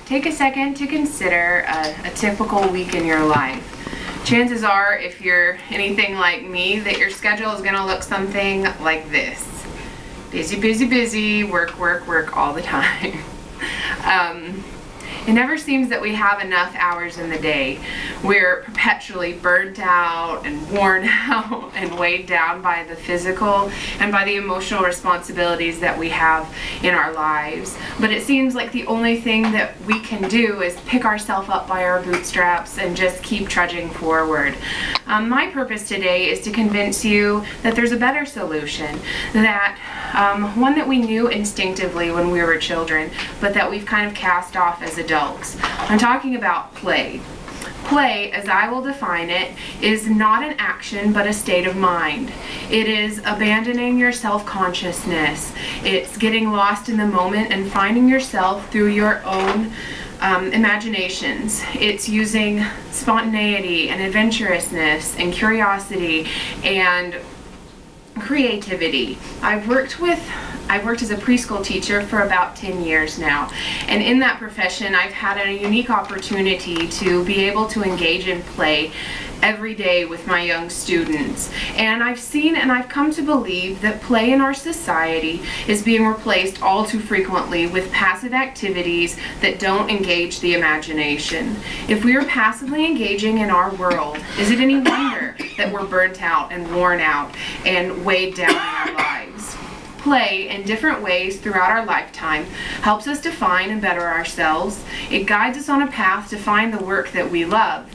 take a second to consider a typical week in your life. Chances are, if you're anything like me, that your schedule is going to look something like this. Busy, busy, busy, work, work, work all the time. It never seems that we have enough hours in the day. We're perpetually burnt out and worn out and weighed down by the physical and by the emotional responsibilities that we have in our lives. But it seems like the only thing that we can do is pick ourselves up by our bootstraps and just keep trudging forward. My purpose today is to convince you that there's a better solution, that one that we knew instinctively when we were children, but that we've kind of cast off as adults. I'm talking about play. Play, as I will define it, is not an action but a state of mind. It is abandoning your self-consciousness. It's getting lost in the moment and finding yourself through your own imaginations. It's using spontaneity and adventurousness and curiosity and creativity. I've worked as a preschool teacher for about 10 years now, and in that profession I've had a unique opportunity to be able to engage in play every day with my young students. And I've seen and I've come to believe that play in our society is being replaced all too frequently with passive activities that don't engage the imagination. If we are passively engaging in our world, is it any wonder that we're burnt out and worn out and weighed down in our lives? Play in different ways throughout our lifetime helps us define and better ourselves. It guides us on a path to find the work that we love,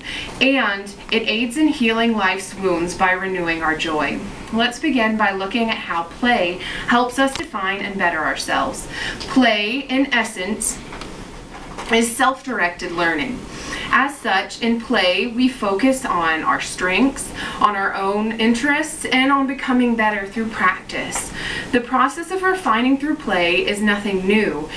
and it aids in healing life's wounds by renewing our joy. Let's begin by looking at how play helps us define and better ourselves. Play, in essence, is self-directed learning. As such, in play, we focus on our strengths, on our own interests, and on becoming better through practice. The process of refining through play is nothing new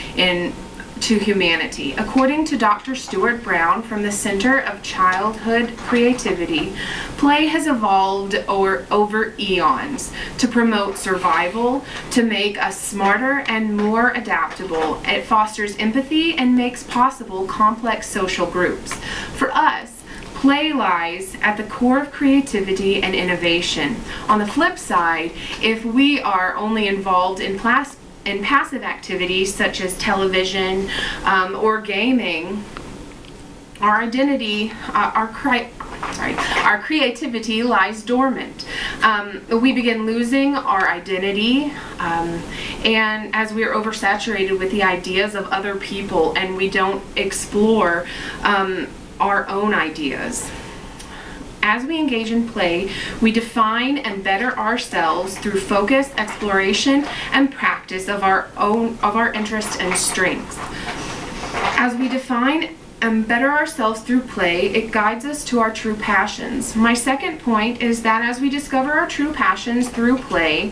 to humanity. According to Dr. Stuart Brown from the Center of Childhood Creativity, play has evolved over eons to promote survival, to make us smarter and more adaptable. It fosters empathy and makes possible complex social groups. For us, play lies at the core of creativity and innovation. On the flip side, if we are only involved in passive activities such as television or gaming, our creativity lies dormant. We begin losing our identity, and as we are oversaturated with the ideas of other people and we don't explore our own ideas. As we engage in play, we define and better ourselves through focus, exploration, and practice of our interests and strengths. As we define and better ourselves through play, it guides us to our true passions. My second point is that as we discover our true passions through play,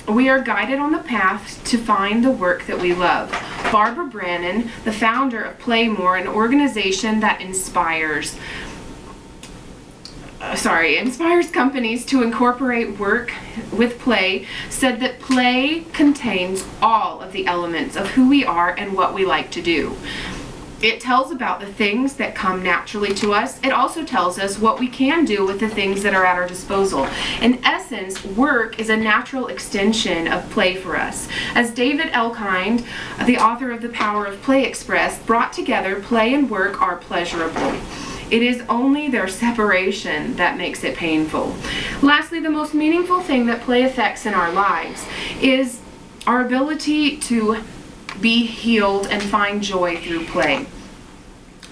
we are guided on the path to find the work that we love. Barbara Brannon, the founder of Playmore, an organization that inspires companies to incorporate work with play, said that play contains all of the elements of who we are and what we like to do. It tells about the things that come naturally to us. It also tells us what we can do with the things that are at our disposal. In essence, work is a natural extension of play for us. As David Elkind, the author of The Power of Play, expressed, brought together, play and work are pleasurable. It is only their separation that makes it painful. Lastly, the most meaningful thing that play affects in our lives is our ability to be healed and find joy through play.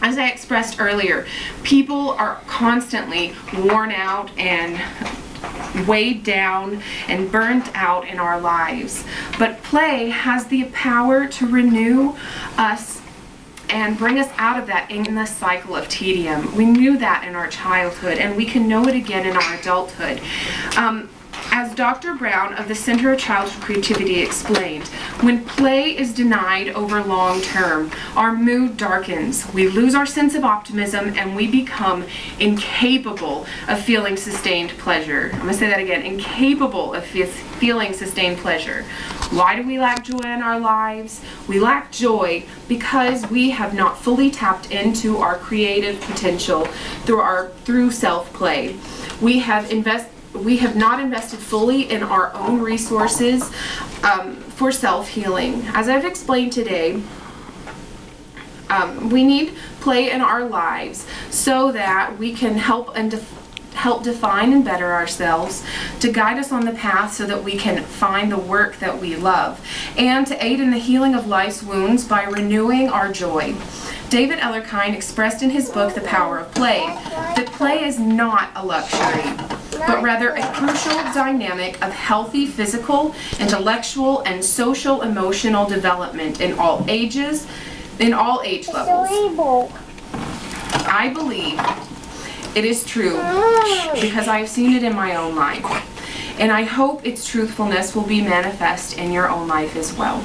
As I expressed earlier, people are constantly worn out and weighed down and burnt out in our lives. But play has the power to renew us and bring us out of that endless cycle of tedium. We knew that in our childhood, and we can know it again in our adulthood. As Dr. Brown of the Center of Childhood Creativity explained, when play is denied over long term, our mood darkens, we lose our sense of optimism, and we become incapable of feeling sustained pleasure. I'm going to say that again, incapable of feeling sustained pleasure. Why do we lack joy in our lives? We lack joy because we have not fully tapped into our creative potential through self-play. We have not invested fully in our own resources for self-healing. As I've explained today, we need play in our lives so that we can help define and better ourselves, to guide us on the path so that we can find the work that we love, and to aid in the healing of life's wounds by renewing our joy. David Ellerkind expressed in his book, The Power of Play, that play is not a luxury, but rather a crucial dynamic of healthy physical, intellectual, and social emotional development in all ages, in all age levels. I believe it is true because I have seen it in my own life, and I hope its truthfulness will be manifest in your own life as well.